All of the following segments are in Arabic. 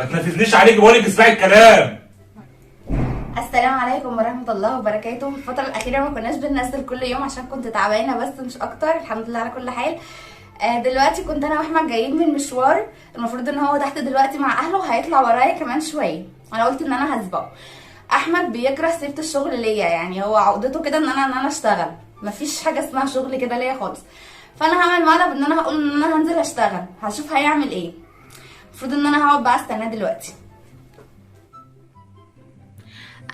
ما تنفذنيش عليك، بقولك اسمعي الكلام. السلام عليكم ورحمة الله وبركاته. الفترة الأخيرة ما كناش بننزل كل يوم عشان كنت تعبانة بس مش أكتر، الحمد لله على كل حال. دلوقتي كنت أنا وأحمد جايين من مشوار، المفروض إن هو تحت دلوقتي مع أهله وهيطلع ورايا كمان شوية. أنا قلت إن أنا هسبقه. أحمد بيكره سيبة الشغل ليا، يعني هو عقدته كده إن أنا أشتغل، مفيش حاجة اسمها شغل كده ليا خالص. فأنا هعمل مقلب إن أنا هقول إن أنا هنزل أشتغل، هشوف هيعمل إيه. المفروض إن أنا هقعد بقى استناه دلوقتي.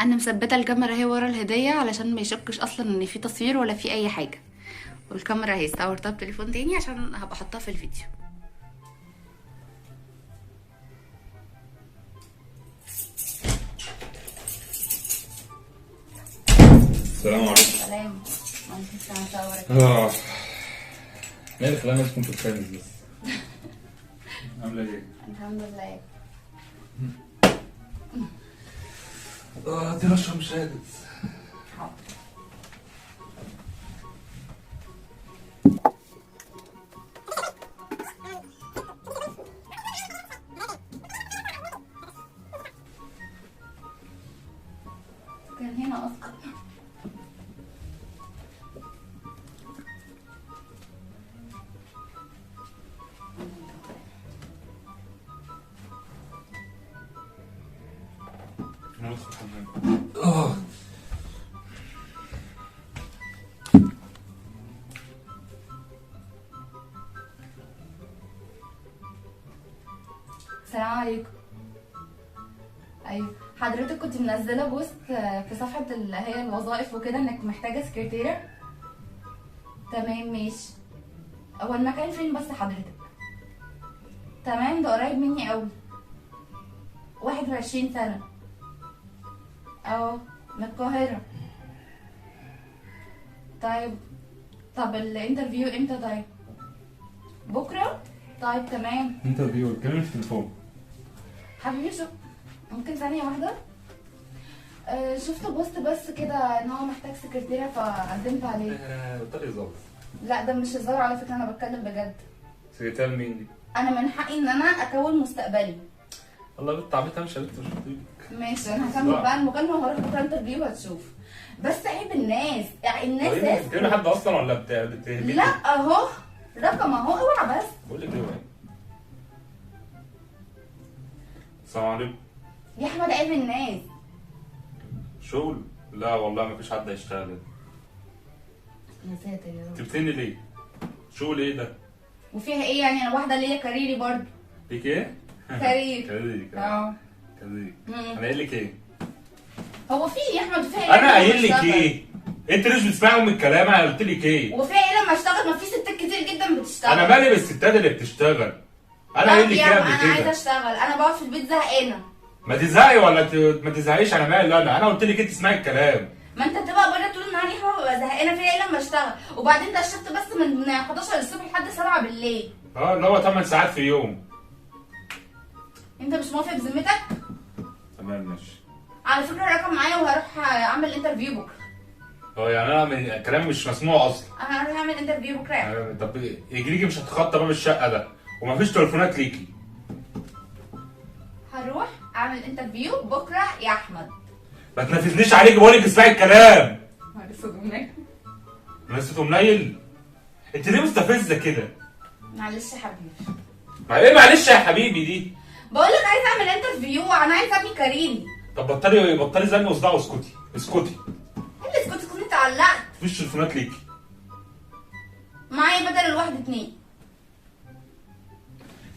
انا مثبته الكاميرا اهي ورا الهديه علشان ما يشكش اصلا ان في تصوير ولا في اي حاجه، والكاميرا اهي صورتها بتليفون تاني عشان هبقى احطها في الفيديو. السلام عليكم. سلام. مالك خلاني اسكن في الخامس بس. عامله ايه؟ الحمد لله. دي رشا مش قادر. كان هنا اصلا. السلام عليكم. ايوه حضرتك كنت منزله بوست في صفحه اللي هي الوظائف وكده انك محتاجه سكرتيره. تمام ماشي. هو المكان فين بس حضرتك؟ تمام ده قريب مني قوي. 21 سنه. من القاهره. طب الانترفيو امتى طيب؟ بكره؟ طيب تمام. انترفيو اتكلم في التليفون. حبيبي شوف، ممكن ثانية واحدة؟ شفت بوست بس كده ان هو محتاج سكرتيرة فقدمت عليه. بطلي ظابط. لا ده مش هزار على فكرة، انا بتكلم بجد. سكرتير مين دي؟ انا من حقي ان انا اكون مستقبلي. والله بنت عبيطه مش قلت مش هطيبك. ماشي انا هكمل بقى المكالمة وهروح بكرة انترفيو وهتشوف. بس عيب الناس، يعني الناس طيب بتكلمي حد اصلا ولا بتهبطي؟ لا اهو رقم اهو، اوعى بس. بقول لك ايه بقى؟ السلام عليكم. يا احمد عيب الناس. شغل؟ لا والله ما فيش حد هيشتغل. يا ساتر يا رب. جبتني ليه؟ شغل ايه ده؟ وفيها ايه يعني؟ انا واحدة ليا كاريري برضه. ليك ايه؟ كارير. كارير. كارير. انا قايل لك ايه؟ هو في ايه يا احمد؟ فيها ايه؟ انا قايل لك ايه؟ انت ليش بتسمعي من الكلام؟ انا قلت لك ايه؟ وفيها ايه لما اشتغل؟ ما في ستات كتير جدا بتشتغل. انا مالي بالستات اللي بتشتغل. انا قايل لك ايه قبل انا عايزه كده؟ اشتغل، انا بقعد في البيت زهقانه. ما تزهقي ولا ما تزهقيش، انا مالي. انا قلت لك انت تسمعي الكلام. ما انت بتبقى بره طول النهار يا احمد، ببقى زهقانه. فيها ايه لما اشتغل؟ وبعدين ده الشفت بس من 11 الصبح لحد 7 بالليل. اللي هو 8 ساعات في يوم. انت مش موافق بذمتك؟ تمام ماشي. على فكره الرقم معايا وهروح اعمل انترفيو بكره. يعني انا كلامي مش مسموع اصلا. انا هروح اعمل انترفيو بكره يعني. طب يجيليكي مش هتخطى باب الشقه ده، ومفيش تليفونات ليكي. هروح اعمل انترفيو بكره يا احمد. ما تنفذنيش عليكي، بقولك اسمعي الكلام. معلش لسه منيل. انت ليه مستفزه كده؟ معلش يا حبيبي. ايه معلش يا حبيبي دي؟ بقول لك عايزه اعمل انترفيو، انا عايزه ابني كاريري. طب بطلي زن وصداع واسكتي اسكتي. ايه اللي اسكتي؟ كنت علقت. مفيش تليفونات ليكي. معايا بدل الواحد 2.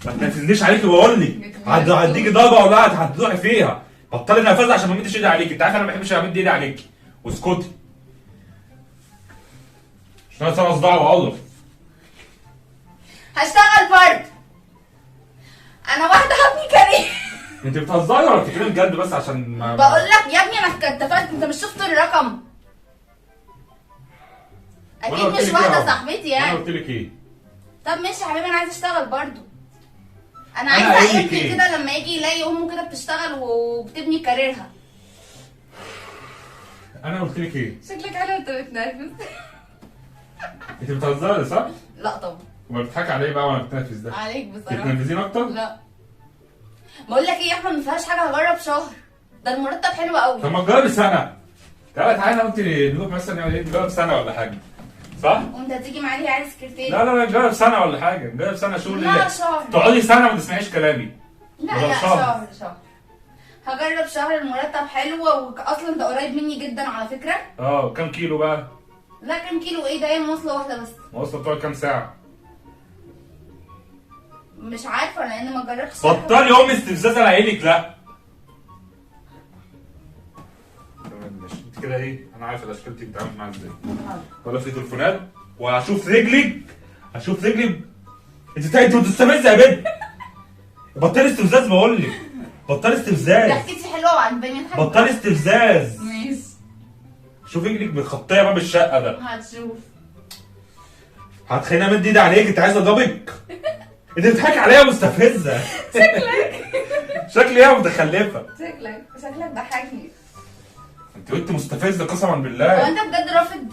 ما تنفذنيش عليكي، بقول لك هديكي ضربه ولا هتروحي فيها. بطلي نرفزه عشان ما مديش ايدي عليكي. انت عارفه انا ما بحبش امد ايدي عليكي. واسكتي عشان انا صداع وقرف. هشتغل فرد. انا واحده هبني كارير. انت بتهزري ولا بتتكلمي بجد؟ بس عشان ما بقول لك يا ابني انا اتفقت، انت مش شفت الرقم؟ اكيد مش واحده صاحبتي يعني. انا قلت لك ايه؟ طب ماشي يا حبيبي، انا عايزه اشتغل برضو. انا قايل عايزه لك ابني إيه؟ كده لما يجي يلاقي امه كده بتشتغل وبتبني كاريرها. انا قلت لك ايه؟ شكلك حلو انت بتنرفز. انت بتهزري صح؟ لا طبعا. وما بتضحكي عليا بقى وانا بتنفذ ده؟ عليك بصراحه. بتنرفزين اكتر؟ لا بقول لك ايه يا احمد، ما فيهاش حاجه، هجرب شهر. ده المرتب حلو قوي. طب ما تجرب سنه. تعالى انا وانت نروح مثلا نعمل ايه، نجرب سنه ولا حاجه، صح؟ وانت هتيجي معايا عايز سكرتير؟ لا نجرب سنه ولا حاجه، نجرب سنه شغل. لا شهر. تقعدي سنه ما تسمعيش كلامي. لا شهر. هجرب شهر، المرتب حلو، واصلا ده قريب مني جدا على فكره. كام كيلو بقى؟ لا كام كيلو ايه، ده هي مواصله واحده بس. مواصله بتقعد كام ساعه؟ مش عارفه لان ما جربتش. بطلي ام استفزاز على عينك. لا تمام ماشي. انت كده ايه، انا عارف الاشكال دي بتتعامل معاها ازاي. ولا في تليفونات وهشوف رجلك، هشوف رجلك. انت مستفزه يا بنت. بطلي استفزاز بقول لك، بطلي استفزاز. ضحكتي حلوه وعجباني. بطلي استفزاز. ماشي. شوف رجلك متخطيه باب الشقه ده. هتشوف. هتخليني امد ايدي عليك، انت عايز اضربك؟ انت بتضحكي عليا مستفزه. شكلي ايه يا متخلفه؟ شكلك ضحكني. انت مستفزه قسما هو بالله. انت بجد رافض؟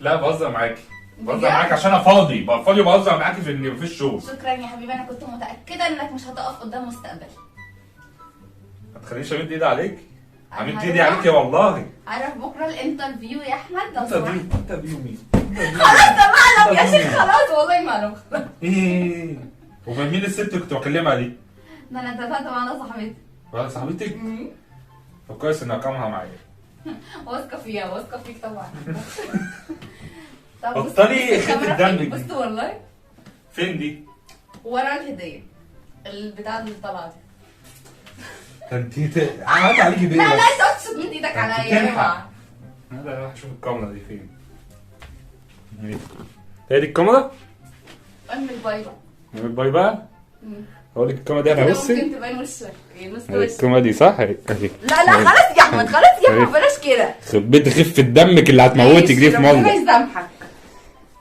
لا بهزر معاكي، بهزر معاكي عشان انا فاضي، بقى فاضي وبهزر معاكي في ان مفيش شغل. شكرا يا حبيبي، انا كنت متاكده انك مش هتقف قدام مستقبل. ما تخلينيش امد ايدي عليك. همد ايدي عليك والله. عارف بكره الانترفيو يا احمد لو سمحت. انترفيو مين؟ خلاص ده مقلب يا شيخ، خلاص والله مقلب. ايه ومن مين الست اللي كنت بكلمها دي؟ ده انا اتفقت مع صاحبتي. واحده صاحبتك؟ طب كويس ان ارقامها معايا. واثقه فيها، واثقه فيك طبعا. طب بطلي خفة دمك دي. بص والله. فين دي؟ ورا الهديه البتاع اللي طالعه دي. ده انت عملت عليكي بيه. لا انت تقصد من ايدك عليا. اوعى. لا راح اشوف الكاميرا دي فين. هي دي الكاميرا؟ اعمل باي بقى. نعمل باي بقى؟ اقول لك الكاميرا دي انا بصي. ممكن تبين وشك، نص وشك. الكاميرا دي صح؟ اهي. لا خلاص يا احمد، خلاص يا احمد بلاش كده. خبيت خفة دمك اللي هتموتك دي في ربنا مرة. يسامحك.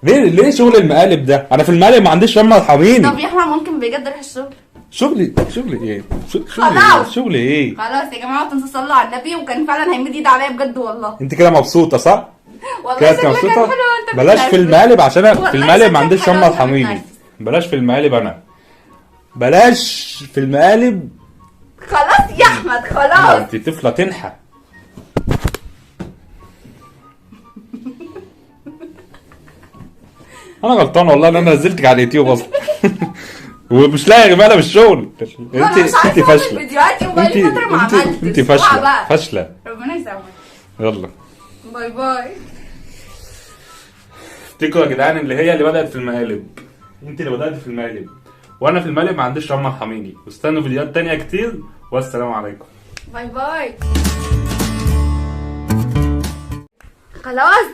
ليه شغل المقالب ده؟ انا في المقالب ما عنديش فم ارحميني. طب يا احمد ممكن بجد اروح الشغل؟ شغلي ايه؟ خلاص. شغلي ايه؟ خلاص يا جماعه، تنسوا تصلوا على النبي، وكان فعلا هيمد ايد عليا بجد والله. انت كده مبسوطة صح؟ والله كده شكلك كان مبسوطة؟ حلو وانت بلاش في المقالب عشان انا في المقالب ما عنديش فم والله شكلك حلو ارحميني. وانت بلاش في المقالب انا. بلاش في المقالب. خلاص يا احمد خلاص. انت طفلة تنحى. انا غلطان والله ان انا نزلتك على اليوتيوب اصلا. ومش لاقي رجاله بالشغل. انت فاشله. فيديوهاتي وبقالي فتره ما عملتش. انت فاشله. ربنا يسامحك. يلا باي باي. افتكروا يا جدعان اللي هي اللي بدات في المقالب. انت اللي بدات في المقالب، وانا في المقالب ما عنديش رحمه ارحميني. واستنوا فيديوهات تانية كتير، والسلام عليكم. باي باي. خلاص.